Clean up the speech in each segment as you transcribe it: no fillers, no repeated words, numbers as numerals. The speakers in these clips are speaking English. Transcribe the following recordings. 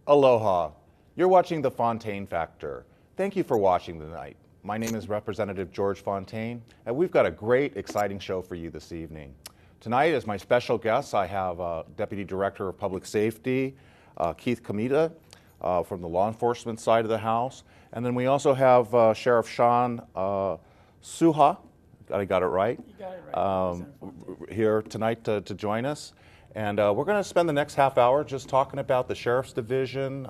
Aloha. You're watching the Fontaine Factor. Thank you for watching tonight. My name is Representative George Fontaine, and we've got a great, exciting show for you this evening. Tonight, as my special guests, I have Deputy Director of Public Safety, Keith Kamita, from the law enforcement side of the House. And then we also have Sheriff Shawn Tsuha, I got it right, You got it right. here tonight to join us. And we're going to spend the next half hour just talking about the Sheriff's Division,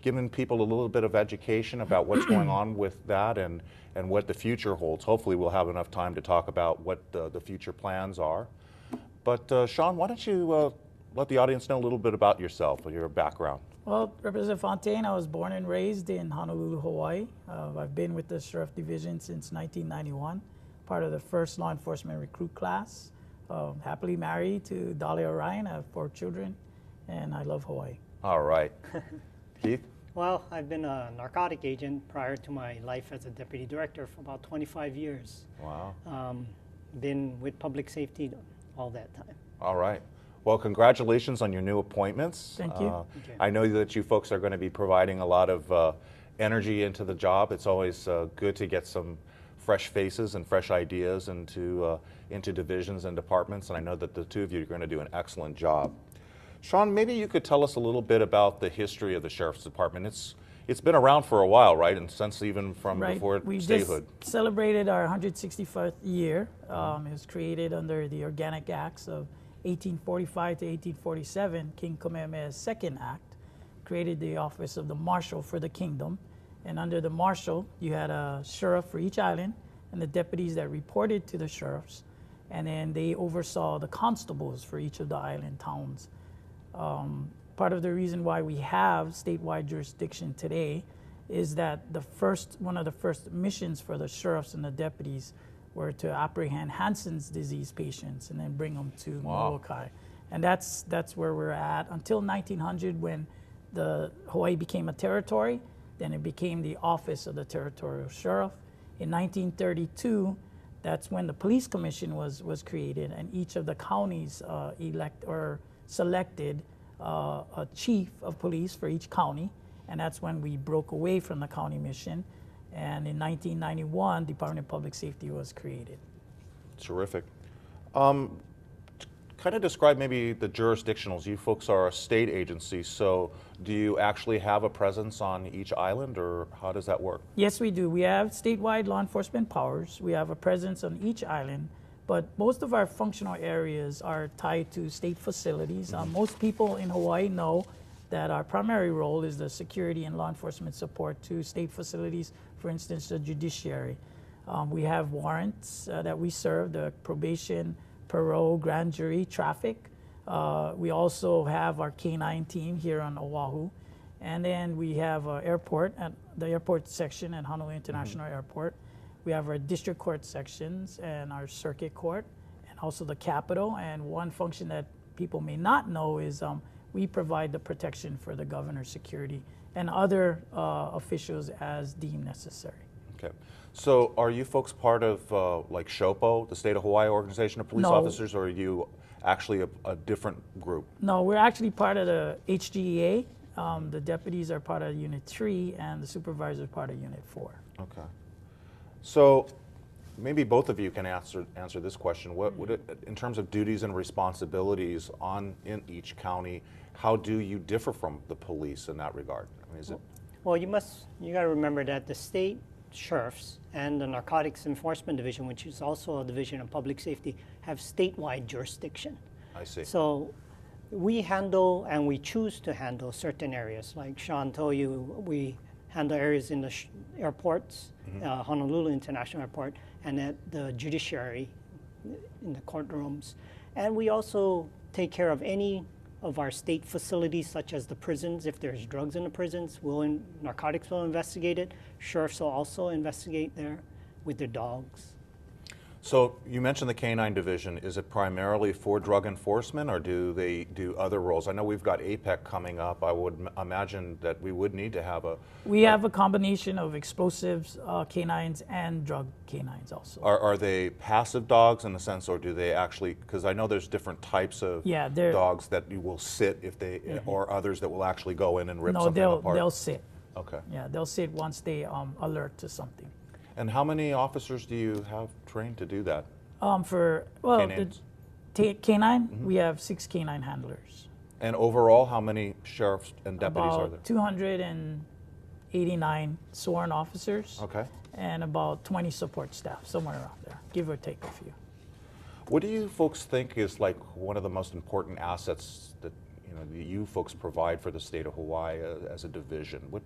giving people a little bit of education about what's going on with that and what the future holds. Hopefully we'll have enough time to talk about what the future plans are. But Shawn, why don't you let the audience know a little bit about yourself and your background? Well, Representative Fontaine, I was born and raised in Honolulu, Hawaii. I've been with the Sheriff Division since 1991, part of the first law enforcement recruit class. Happily married to Dolly Orion. I have 4 children, and I love Hawaii. All right. Keith? Well, I've been a narcotic agent prior to my life as a deputy director for about 25 years. Wow. Been with public safety all that time. All right. Well, congratulations on your new appointments. Thank you. Thank you. I know that you folks are going to be providing a lot of energy into the job. It's always good to get some fresh faces and fresh ideas into divisions and departments, and I know that the two of you are going to do an excellent job. Shawn, maybe you could tell us a little bit about the history of the Sheriff's Department. It's been around for a while, right? And since even from before We statehood. just celebrated our 165th year. It was created under the Organic Acts of 1845 to 1847. King Kamehameha's Second Act created the office of the Marshal for the Kingdom. And under the Marshal, you had a sheriff for each island and the deputies that reported to the sheriffs. And then they oversaw the constables for each of the island towns. Part of the reason why we have statewide jurisdiction today is that one of the first missions for the sheriffs and the deputies were to apprehend Hansen's disease patients and then bring them to Molokai. And that's where we're at until 1900, when the Hawaii became a territory. Then it became the office of the territorial sheriff. In 1932, that's when the police commission was created, and each of the counties selected a chief of police for each county, and that's when we broke away from the county mission. And in 1991, Department of Public Safety was created. Terrific. Kind of describe maybe the jurisdictionals. You folks are a state agency, so do you actually have a presence on each island, or how does that work? Yes, we do. We have statewide law enforcement powers. We have a presence on each island, but most of our functional areas are tied to state facilities. Most people in Hawaii know that our primary role is the security and law enforcement support to state facilities, for instance, the judiciary. We have warrants that we serve, the probation, parole, grand jury, traffic. We also have our K-9 team here on Oahu. And then we have airport, at the airport section at Honolulu International Airport. We have our district court sections and our circuit court, and also the Capitol. And one function that people may not know is we provide the protection for the governor's security and other officials as deemed necessary. Okay. So are you folks part of like SHOPO, the State of Hawaii Organization of Police No. Officers, or are you actually a different group? No, we're actually part of the HGEA. The deputies are part of Unit 3, and the supervisor is part of Unit 4. Okay. So maybe both of you can answer this question. What would it, in terms of duties and responsibilities in each county, how do you differ from the police in that regard? I mean, is it? Well, you got to remember that the state sheriffs and the Narcotics Enforcement Division, which is also a division of public safety, have statewide jurisdiction. I see. So we handle and we choose to handle certain areas. Like Shawn told you, we handle areas in the airports, Honolulu International Airport, and at the judiciary in the courtrooms. And we also take care of any of our state facilities, such as the prisons. If there's drugs in the prisons, narcotics will investigate it. Sheriffs will also investigate there with their dogs. So you mentioned the Canine Division. Is it primarily for drug enforcement, or do they do other roles? I know we've got APEC coming up. I would imagine that we would need to have a... We have a combination of explosives canines and drug canines also. Are they passive dogs in a sense, or do they actually, because I know there's different types of dogs that you will sit if they, or others that will actually go in and rip something apart? No, they'll sit. Okay. Yeah, they'll sit once they alert to something. And how many officers do you have trained to do that? Canines? The canine, we have 6 canine handlers. And overall, how many sheriffs and deputies are there? About 289 sworn officers. Okay. And about 20 support staff, somewhere around there, give or take a few. What do you folks think is like one of the most important assets that you folks provide for the state of Hawaii as a division? What?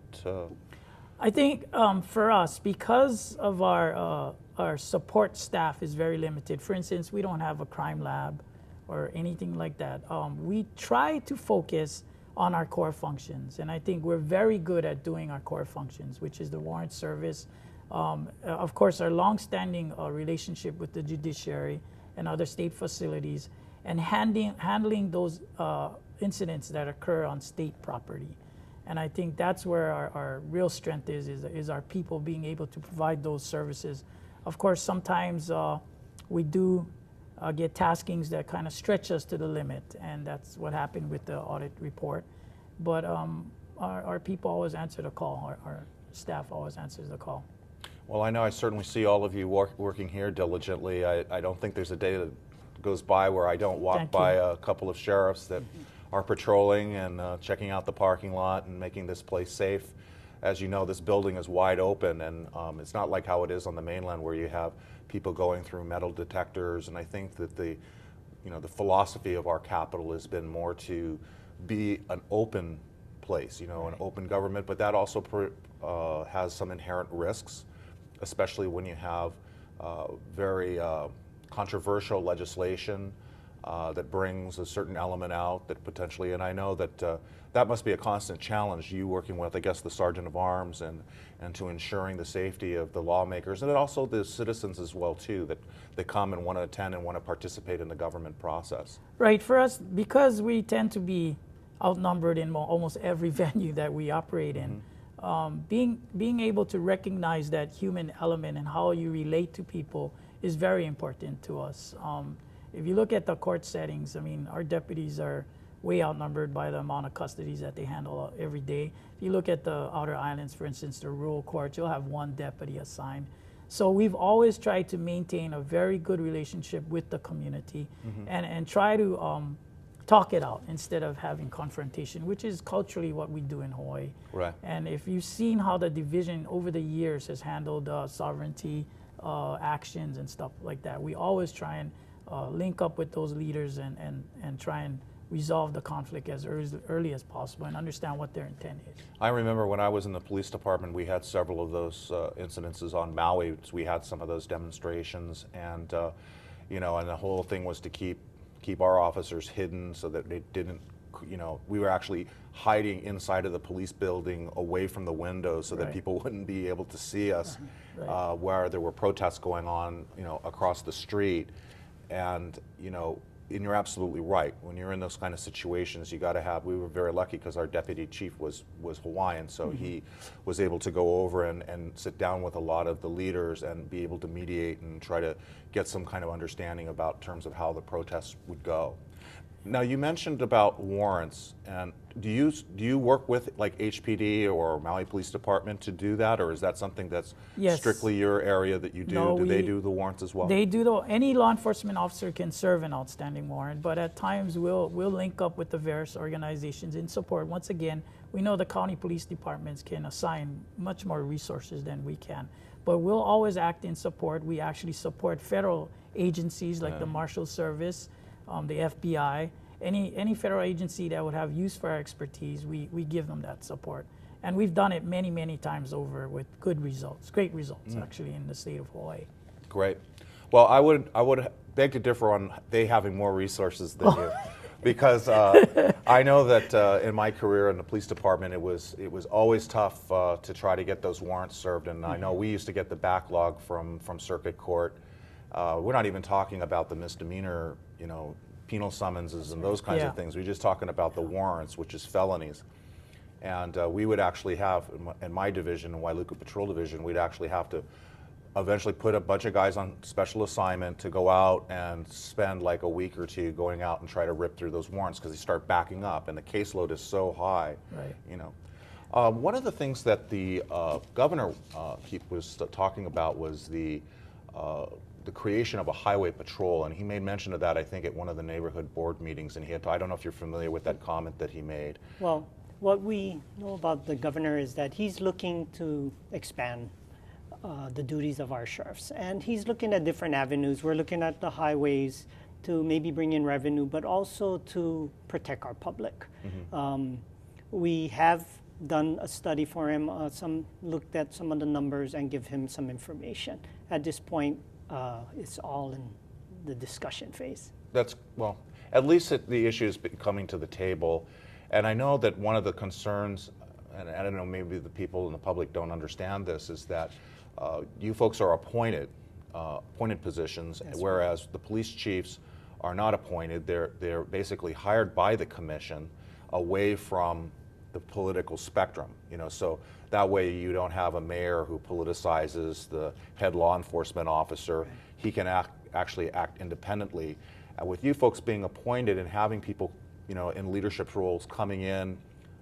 I think for us, because of our support staff is very limited. For instance, we don't have a crime lab or anything like that. We try to focus on our core functions, and I think we're very good at doing our core functions, which is the warrant service. Of course, our long-standing relationship with the judiciary and other state facilities, and handling those incidents that occur on state property. And I think that's where our real strength is our people being able to provide those services. Of course, sometimes we do get taskings that kind of stretch us to the limit, and that's what happened with the audit report. But our people always answer the call. Our staff always answers the call. Well, I know I certainly see all of you working here diligently. I don't think there's a day that goes by where I don't walk by a couple of sheriffs that are patrolling and checking out the parking lot and making this place safe. As you know, this building is wide open, and it's not like how it is on the mainland where you have people going through metal detectors. And I think that the philosophy of our capital has been more to be an open place, an open government, but that also has some inherent risks, especially when you have very controversial legislation that brings a certain element out that potentially, and I know that that must be a constant challenge, you working with, I guess, the Sergeant of Arms and to ensuring the safety of the lawmakers, and then also the citizens as well, too, that they come and want to attend and want to participate in the government process. Right. For us, because we tend to be outnumbered in almost every venue that we operate in, being able to recognize that human element and how you relate to people is very important to us. If you look at the court settings, I mean, our deputies are way outnumbered by the amount of custodies that they handle every day. If you look at the outer islands, for instance, the rural court, you'll have 1 deputy assigned. So we've always tried to maintain a very good relationship with the community and try to talk it out instead of having confrontation, which is culturally what we do in Hawaii. Right. And if you've seen how the division over the years has handled sovereignty actions and stuff like that, we always try and link up with those leaders and try and resolve the conflict as early as possible and understand what their intent is. I remember when I was in the police department, we had several of those incidences on Maui. We had some of those demonstrations, and and the whole thing was to keep our officers hidden so that they didn't, we were actually hiding inside of the police building away from the windows so that people wouldn't be able to see us where there were protests going on, across the street. And, and you're absolutely right. When you're in those kind of situations, you got to have, we were very lucky because our deputy chief was Hawaiian, so he was able to go over and sit down with a lot of the leaders and be able to mediate and try to get some kind of understanding about terms of how the protests would go. Now, you mentioned about warrants, and do you work with like HPD or Maui Police Department to do that, or is that something that's strictly your area that you do? No, do they do the warrants as well? They do. Any law enforcement officer can serve an outstanding warrant, but at times we'll link up with the various organizations in support. Once again, we know the county police departments can assign much more resources than we can, but we'll always act in support. We actually support federal agencies like the Marshal Service, the FBI, any federal agency that would have use for our expertise, we give them that support. And we've done it many, many times over with good results, great results actually in the state of Hawaii. Great. Well, I would beg to differ on they having more resources than you. Because I know that in my career in the police department, it was always tough to try to get those warrants served. And I know we used to get the backlog from circuit court. We're not even talking about the misdemeanor, penal summonses and those kinds of things. We're just talking about the warrants, which is felonies. And we would actually have, in my division, in Wailuku Patrol Division, we'd actually have to eventually put a bunch of guys on special assignment to go out and spend like a week or two going out and try to rip through those warrants because they start backing up and the caseload is so high. Right. One of the things that the governor was talking about was the creation of a highway patrol, and he made mention of that, I think, at one of the neighborhood board meetings, and I don't know if you're familiar with that comment that he made. Well, what we know about the governor is that he's looking to expand the duties of our sheriffs, and he's looking at different avenues. We're looking at the highways to maybe bring in revenue, but also to protect our public. We have done a study for him, looked at some of the numbers and give him some information. At this point, it's all in the discussion phase. Well, at least the issue is coming to the table. And I know that one of the concerns, and I don't know, maybe the people in the public don't understand this, is that you folks are appointed positions, whereas the police chiefs are not appointed. They're basically hired by the commission away from the political spectrum, so that way you don't have a mayor who politicizes the head law enforcement officer. Right. He can actually act independently. And with you folks being appointed and having people, in leadership roles coming in,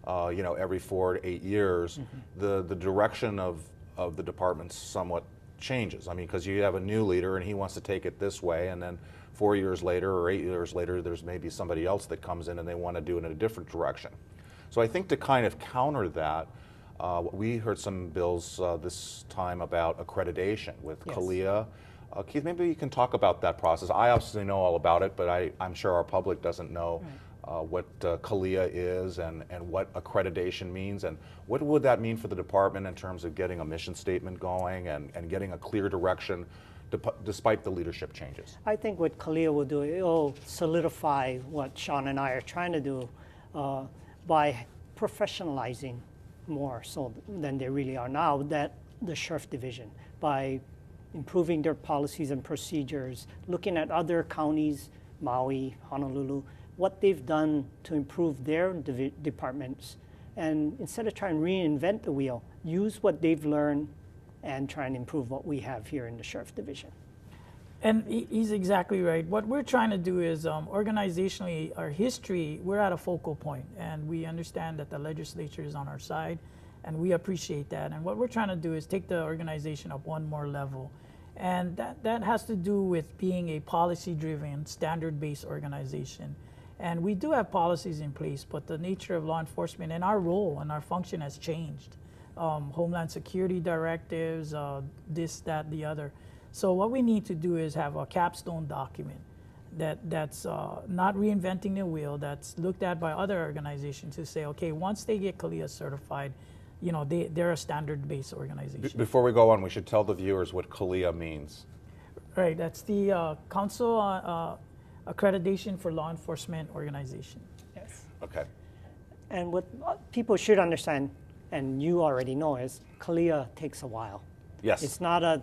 every 4 to 8 years, the direction of the department somewhat changes. I mean, because you have a new leader and he wants to take it this way, and then 4 years later or 8 years later, there's maybe somebody else that comes in and they want to do it in a different direction. So I think to kind of counter that, we heard some bills this time about accreditation with CALEA. Keith, maybe you can talk about that process. I obviously know all about it, but I'm sure our public doesn't know what CALEA is and what accreditation means, and what would that mean for the department in terms of getting a mission statement going and getting a clear direction despite the leadership changes. I think what CALEA will do, it will solidify what Shawn and I are trying to do by professionalizing more so than they really are now, that the sheriff division, by improving their policies and procedures, looking at other counties, Maui, Honolulu, what they've done to improve their departments, and instead of trying to reinvent the wheel, use what they've learned and try and improve what we have here in the sheriff division. And he's exactly right. What we're trying to do is organizationally, our history, we're at a focal point, and we understand that the legislature is on our side, and we appreciate that. And what we're trying to do is take the organization up one more level. And that has to do with being a policy-driven, standard-based organization. And we do have policies in place, but the nature of law enforcement and our role and our function has changed. Homeland Security directives, this, that, the other. So what we need to do is have a capstone document that's not reinventing the wheel, that's looked at by other organizations to say, okay, once they get CALEA certified, they're a standard-based organization. Before we go on, we should tell the viewers what CALEA means. Right, that's the Council on Accreditation for Law Enforcement Organization. Yes. Okay. And what people should understand, and you already know, is CALEA takes a while. Yes. It's not a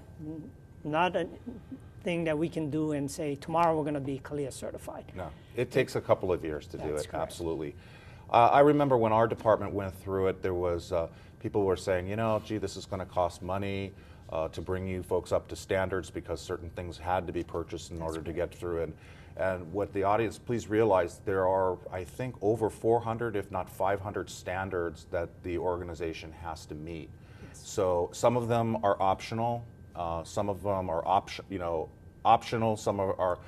thing that we can do and say, tomorrow we're going to be CALEA certified. No, it takes a couple of years to do it, correct. absolutely. I remember when our department went through it, there was people were saying, gee, this is going to cost money to bring you folks up to standards because certain things had to be purchased in order to get through it. And what the audience, please realize, there are, I think, over 400, if not 500 standards that the organization has to meet. Yes. So some of them are optional, some of them are optional, some are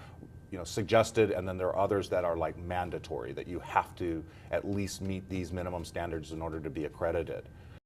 suggested, and then there are others that are like mandatory, that you have to at least meet these minimum standards in order to be accredited.